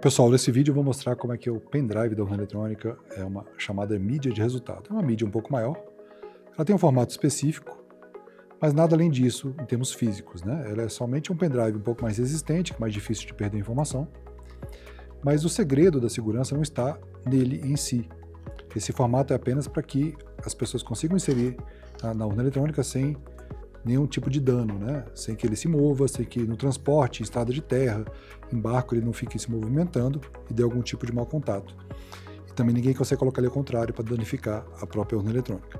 Pessoal, nesse vídeo eu vou mostrar como é que o pendrive da urna eletrônica é uma chamada mídia de resultado. É uma mídia um pouco maior, ela tem um formato específico, mas nada além disso em termos físicos, né? Ela é somente um pendrive um pouco mais resistente, mais difícil de perder informação, mas o segredo da segurança não está nele em si. Esse formato é apenas para que as pessoas consigam inserir na urna eletrônica sem nenhum tipo de dano, né? Sem que ele se mova, sem que no transporte, em estrada de terra, em barco, ele não fique se movimentando e dê algum tipo de mau contato. E também ninguém consegue colocar ele ao contrário para danificar a própria urna eletrônica.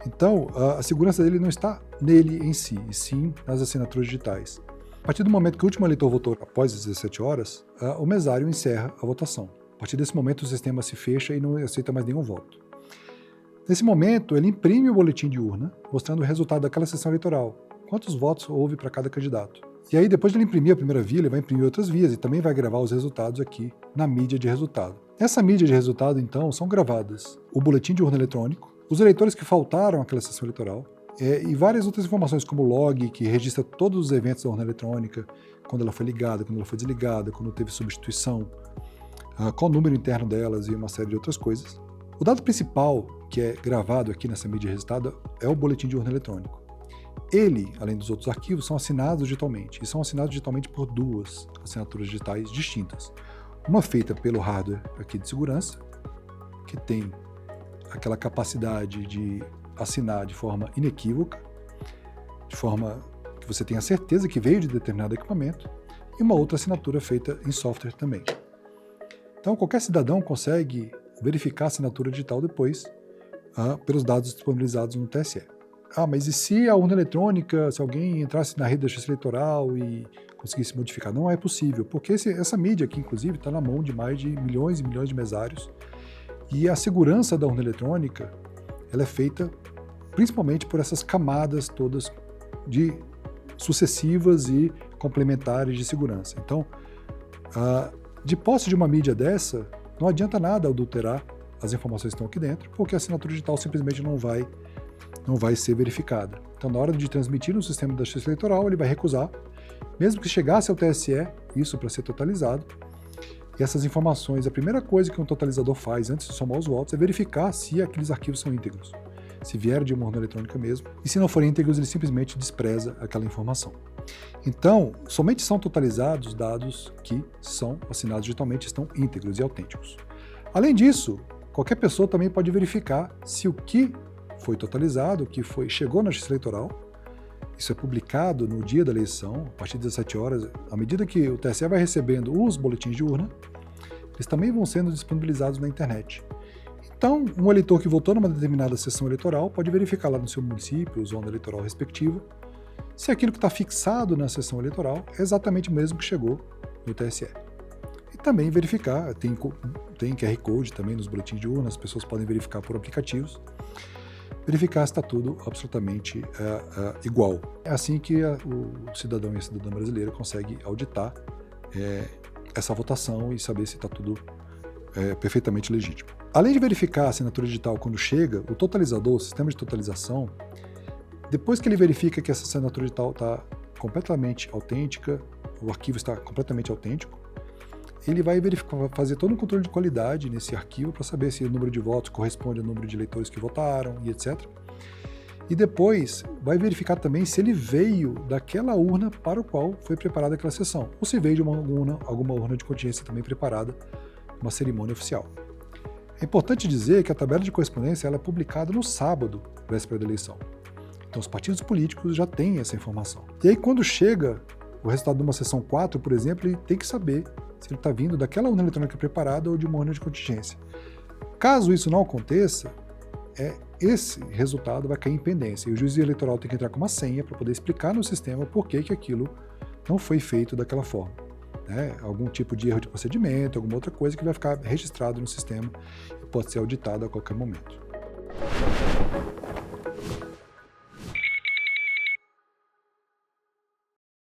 Então, a segurança dele não está nele em si, e sim nas assinaturas digitais. A partir do momento que o último eleitor votou após as 17 horas, o mesário encerra a votação. A partir desse momento, o sistema se fecha e não aceita mais nenhum voto. Nesse momento, ele imprime o boletim de urna, mostrando o resultado daquela sessão eleitoral, quantos votos houve para cada candidato. E aí, depois de ele imprimir a primeira via, ele vai imprimir outras vias e também vai gravar os resultados aqui na mídia de resultado. Nessa mídia de resultado, então, são gravadas o boletim de urna eletrônico, os eleitores que faltaram àquela sessão eleitoral, e várias outras informações, como o log, que registra todos os eventos da urna eletrônica, quando ela foi ligada, quando ela foi desligada, quando teve substituição, qual o número interno delas e uma série de outras coisas. O dado principal que é gravado aqui nessa mídia de resultado é o boletim de urna eletrônico. Ele, além dos outros arquivos, são assinados digitalmente, e são assinados digitalmente por duas assinaturas digitais distintas. Uma feita pelo hardware aqui de segurança, que tem aquela capacidade de assinar de forma inequívoca, de forma que você tenha certeza que veio de determinado equipamento, e uma outra assinatura feita em software também. Então, qualquer cidadão consegue verificar a assinatura digital depois pelos dados disponibilizados no TSE. Mas e se a urna eletrônica, se alguém entrasse na rede da Justiça Eleitoral e conseguisse modificar? Não é possível, porque essa mídia aqui, inclusive, está na mão de mais de milhões e milhões de mesários, e a segurança da urna eletrônica ela é feita principalmente por essas camadas todas de sucessivas e complementares de segurança. Então, de posse de uma mídia dessa, não adianta nada adulterar as informações que estão aqui dentro, porque a assinatura digital simplesmente não vai ser verificada. Então, na hora de transmitir no sistema da Justiça Eleitoral, ele vai recusar, mesmo que chegasse ao TSE, isso para ser totalizado. E essas informações, a primeira coisa que um totalizador faz antes de somar os votos é verificar se aqueles arquivos são íntegros, se vier de uma urna eletrônica mesmo, e se não forem íntegros, ele simplesmente despreza aquela informação. Então, somente são totalizados dados que são assinados digitalmente, estão íntegros e autênticos. Além disso, qualquer pessoa também pode verificar se o que foi totalizado, o que chegou na Justiça Eleitoral, isso é publicado no dia da eleição, a partir das 17 horas, à medida que o TSE vai recebendo os boletins de urna, eles também vão sendo disponibilizados na internet. Então, um eleitor que votou numa determinada sessão eleitoral pode verificar lá no seu município, zona eleitoral respectiva, se aquilo que está fixado na sessão eleitoral é exatamente o mesmo que chegou no TSE. E também verificar, tem QR Code também nos boletins de urna, as pessoas podem verificar por aplicativos, verificar se está tudo absolutamente igual. É assim que o cidadão e a cidadã brasileira conseguem auditar essa votação e saber se está tudo perfeitamente legítimo. Além de verificar a assinatura digital quando chega, o totalizador, o sistema de totalização, depois que ele verifica que essa assinatura digital está completamente autêntica, o arquivo está completamente autêntico, ele vai fazer todo um controle de qualidade nesse arquivo para saber se o número de votos corresponde ao número de eleitores que votaram e etc. E depois vai verificar também se ele veio daquela urna para o qual foi preparada aquela sessão, ou se veio de alguma urna de contingência também preparada, uma cerimônia oficial. É importante dizer que a tabela de correspondência ela é publicada no sábado, véspera da eleição. Então os partidos políticos já têm essa informação. E aí quando chega o resultado de uma sessão 4, por exemplo, ele tem que saber se ele está vindo daquela urna eletrônica preparada ou de uma urna de contingência. Caso isso não aconteça, esse resultado vai cair em pendência e o juiz eleitoral tem que entrar com uma senha para poder explicar no sistema por que aquilo não foi feito daquela forma. Algum tipo de erro de procedimento, alguma outra coisa que vai ficar registrado no sistema e pode ser auditado a qualquer momento.